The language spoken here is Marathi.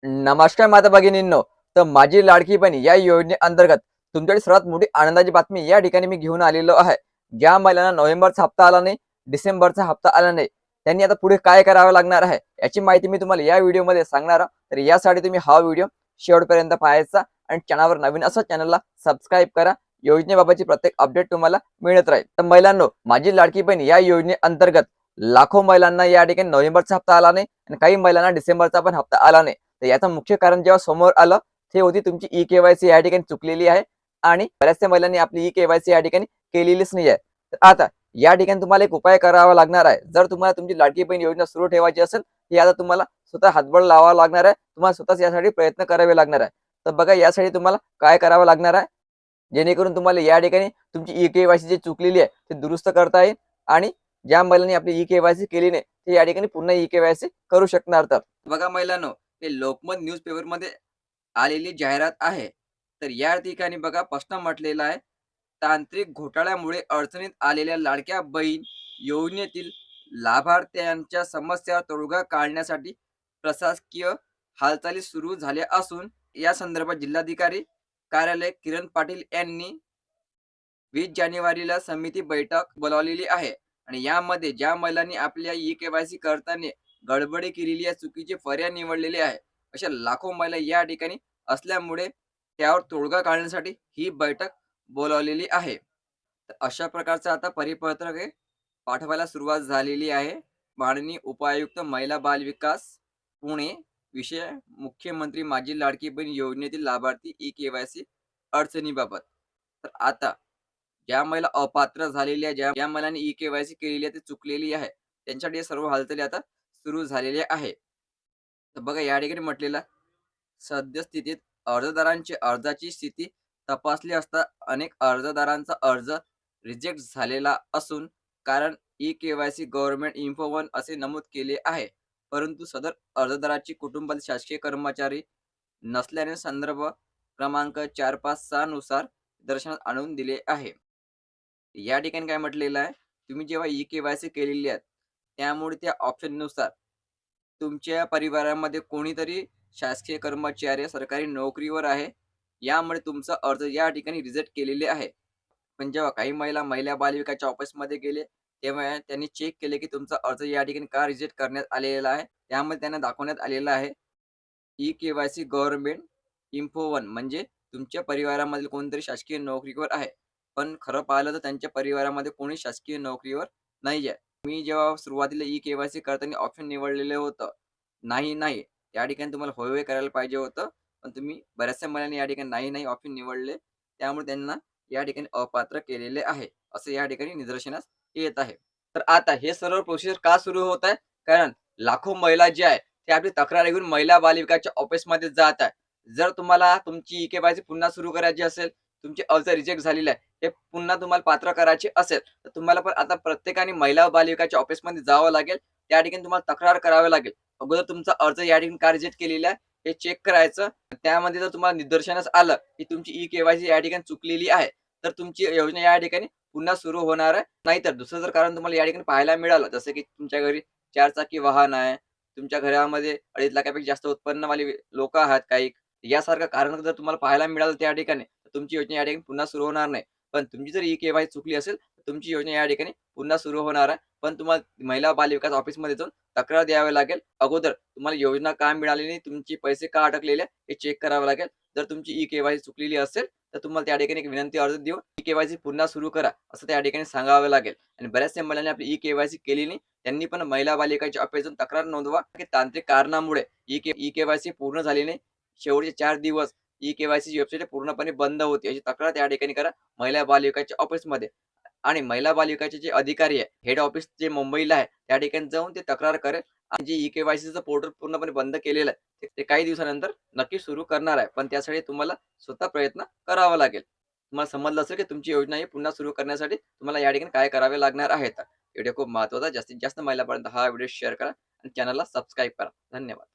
नमस्कार माता भगिनींनो. तर माझी लाडकी बहीण या योजनेअंतर्गत तुमच्याकडे सर्वात मोठी आनंदाची बातमी या ठिकाणी मी घेऊन आलेलो आहे. ज्या महिलांना नोव्हेंबरचा हप्ता आला नाही, डिसेंबरचा हप्ता आला नाही, त्यांनी आता पुढे काय करावं लागणार आहे, याची माहिती मी तुम्हाला या व्हिडिओमध्ये सांगणार आहे. तर यासाठी तुम्ही हा व्हिडिओ शेवटपर्यंत पाहायचा आणि चॅनलवर नवीन असा चॅनलला सबस्क्राईब करा. योजनेबाबतची प्रत्येक अपडेट तुम्हाला मिळत राहील. तर महिलांनो, माझी लाडकी बहीण या योजनेअंतर्गत लाखो महिलांना या ठिकाणी नोव्हेंबरचा हप्ता आला नाही आणि काही महिलांना डिसेंबरचा पण हप्ता आला नाही. तर याचं मुख्य कारण जेव्हा समोर आलं, ते होती तुमची ई-के-वाय-सी या ठिकाणी चुकलेली आहे आणि बऱ्याचशा महिलांनी आपली ई-के-वाय-सी या ठिकाणी केलेलीच नाही आहे. तर आता या ठिकाणी तुम्हाला एक उपाय करावा लागणार आहे. जर तुम्हाला तुमची लाडकी बहीण योजना सुरू ठेवायची असेल, ही आता तुम्हाला स्वतः हातबळ लावावा लागणार आहे. तुम्हाला स्वतःच यासाठी प्रयत्न करावे लागणार आहे. तर बघा, यासाठी तुम्हाला काय करावं लागणार आहे, जेणेकरून तुम्हाला या ठिकाणी तुमची ई-के-वाय-सी जी चुकलेली आहे, ती दुरुस्त करता येईल आणि ज्या महिलांनी आपली ई-के-वाय-सी केली नाही, ते या ठिकाणी पुन्हा ई-के-वाय-सी करू शकणार. तर बघा महिलांनो, हे लोकमत न्यूजपेपरमध्ये आलेली जाहिरात आहे. तर या ठिकाणी बघा स्पष्ट म्हटलेलं आहे, तांत्रिक घोटाळ्यामुळे अडचणीत आलेल्या लाडक्या बहीण योजनेतील लाभार्थ्यांच्या समस्या तोडगा काढण्यासाठी प्रशासकीय हालचाली सुरू झाल्या असून या संदर्भात जिल्हाधिकारी कार्यालय किरण पाटील यांनी 20 जानेवारीला समिती बैठक बोलावलेली आहे आणि यामध्ये ज्या महिलांनी आपल्या ई-के-वाय-सी करताना गडबडी केलेली आहे, चुकीचे पर्याय निवडलेले आहे, अशा लाखो महिला या ठिकाणी असल्यामुळे त्यावर तोडगा काढण्यासाठी ही बैठक बोलावलेली आहे. तर अशा प्रकारचं आता परिपत्रक हे पाठवायला सुरुवात झालेली आहे. माननीय उपायुक्त महिला बाल विकास पुणे विषय मुख्यमंत्री माझी लाडकी बहीण योजनेतील लाभार्थी ई-के-वाय-सी अडचणीबाबत. तर आता ज्या महिला अपात्र झालेल्या, ज्या ज्या महिलांनी ई-के-वाय-सी केलेली आहे, ती चुकलेली आहे, त्यांच्यासाठी या सर्व हालचाली आता सुरू झालेल्या आहे. तर बघा या ठिकाणी म्हटलेलं, सद्यस्थितीत अर्जदारांची अर्जाची स्थिती तपासली असता अनेक अर्जदारांचा अर्ज रिजेक्ट झालेला असून कारण ई-के-वाय-सी गव्हर्नमेंट इन्फो वन असे नमूद केले आहे. परंतु सदर अर्जदाराची कुटुंबातील शासकीय कर्मचारी नसल्याने संदर्भ क्रमांक 456 नुसार दर्शनात आणून दिले आहे. या ठिकाणी काय म्हटलेलं आहे, तुम्ही जेव्हा ई-के-वाय-सी केलेली आहे, त्यामुळे त्या ऑप्शननुसार तुमच्या परिवारामध्ये कोणीतरी शासकीय कर्मचारी सरकारी नोकरीवर आहे, यामुळे तुमचा अर्ज या ठिकाणी रिजेक्ट केलेले आहे. पण जेव्हा काही महिला महिला बालविकासच्या ऑफिसमध्ये गेले, तेव्हा त्यांनी चेक केले, की तुमचा अर्ज या ठिकाणी का रिजेक्ट करण्यात आलेला आहे. त्यामध्ये त्यांना दाखवण्यात आलेलं आहे, ई-के-वाय-सी गव्हर्नमेंट इन्फो वन म्हणजे तुमच्या परिवारामधील कोणतरी शासकीय नोकरीवर आहे. पण खरं पाहिलं तर त्यांच्या परिवारामध्ये कोणी शासकीय नोकरीवर नाही आहे. मी जेव्हा सुरुवातीला ई-के-वाय-सी करताना ऑप्शन निवडलेलं होतं, नाही, नाही. त्या ठिकाणी तुम्हाला होय, होय करायला पाहिजे होतं. पण तुम्ही बऱ्याचशा महिलांनी या ठिकाणी नाही, नाही ऑप्शन निवडले. त्यामुळे त्यांना या ठिकाणी अपात्र केलेले आहे, असं या ठिकाणी निदर्शनास येत आहे. तर आता हे सर्व प्रोसिजर का सुरू होत आहे? कारण लाखो महिला जे आहे, ते आपली तक्रार घेऊन महिला बालविकासच्या ऑफिसमध्ये जात आहे. जर तुम्हाला तुमची ई-के-वाय-सी पुन्हा सुरू करायची असेल, तुमचे अर्ज रिजेक्ट झालेले आहे, हे पुन्हा तुम्हाला पात्र करायचे असेल, तर तुम्हाला पण आता प्रत्येकाने महिला बालविकासच्या ऑफिसमध्ये जावं लागेल. त्या ठिकाणी तुम्हाला तक्रार करावी लागेल. अगोदर तुमचा अर्ज या ठिकाणी का रिजेक्ट केलेला आहे, हे चेक करायचं. त्यामध्ये जर तुम्हाला निदर्शनास आलं, की तुमची ई-के-वाय-सी या ठिकाणी चुकलेली आहे, तर तुमची योजना या ठिकाणी पुन्हा सुरू होणार आहे. नाहीतर दुसरं जर कारण तुम्हाला या ठिकाणी पाहायला मिळालं, जसं की तुमच्या घरी 4 चाकी वाहन आहे, तुमच्या घरामध्ये 2.5 लाखापेक्षा जास्त उत्पन्नवाली लोकं आहात काही, यासारखं कारण जर तुम्हाला पाहायला मिळालं त्या ठिकाणी, तर तुमची योजना या ठिकाणी पुन्हा सुरू होणार नाही. पण तुमची जर ई-के-वाय चुकली असेल, तर तुमची योजना या ठिकाणी पुन्हा सुरू होणार आहे. पण तुम्हाला महिला बालविकास ऑफिसमध्ये जाऊन तक्रार द्यावी लागेल. अगोदर तुम्हाला योजना का मिळाली नाही, तुमचे पैसे का अडकलेले आहे, हे चेक करावं लागेल. जर तुमची ई-के-वाय चुकलेली असेल, तर तुम्हाला त्या ठिकाणी एक विनंती अर्ज देऊन ई-के-वाय-सी पुन्हा सुरू करा, असं त्या ठिकाणी सांगावं लागेल. आणि बऱ्याचशा महिलांनी आपली ई-के-वाय-सी केली नाही, त्यांनी पण महिला बालिकाच्या ऑफिस जाऊन तक्रार नोंदवा, की तांत्रिक कारणामुळे ई-के-वाय-सी पूर्ण झाली नाही. शेवटचे 4 दिवस ई-के-वाय-सीची वेबसाईट पूर्णपणे बंद होती, याची तक्रार त्या ठिकाणी करा महिला बालविकासच्या ऑफिसमध्ये. आणि महिला बालविकासचे जे अधिकारी आहे, हेड ऑफिस जे मुंबईला आहे, त्या ठिकाणी जाऊन ते तक्रार करेल आणि जे ई-के-वाय-सीचं पोर्टल पूर्णपणे बंद केलेलं आहे, ते काही दिवसानंतर नक्की सुरू करणार आहे. पण त्यासाठी तुम्हाला स्वतः प्रयत्न करावा लागेल. तुम्हाला समजलं असेल, की तुमची योजना ही पुन्हा सुरू करण्यासाठी तुम्हाला या ठिकाणी काय करावे लागणार आहे. व्हिडिओ खूप महत्त्वाचा. जास्तीत जास्त महिलांपर्यंत हा व्हिडिओ शेअर करा आणि चॅनलला सबस्क्राईब करा. धन्यवाद.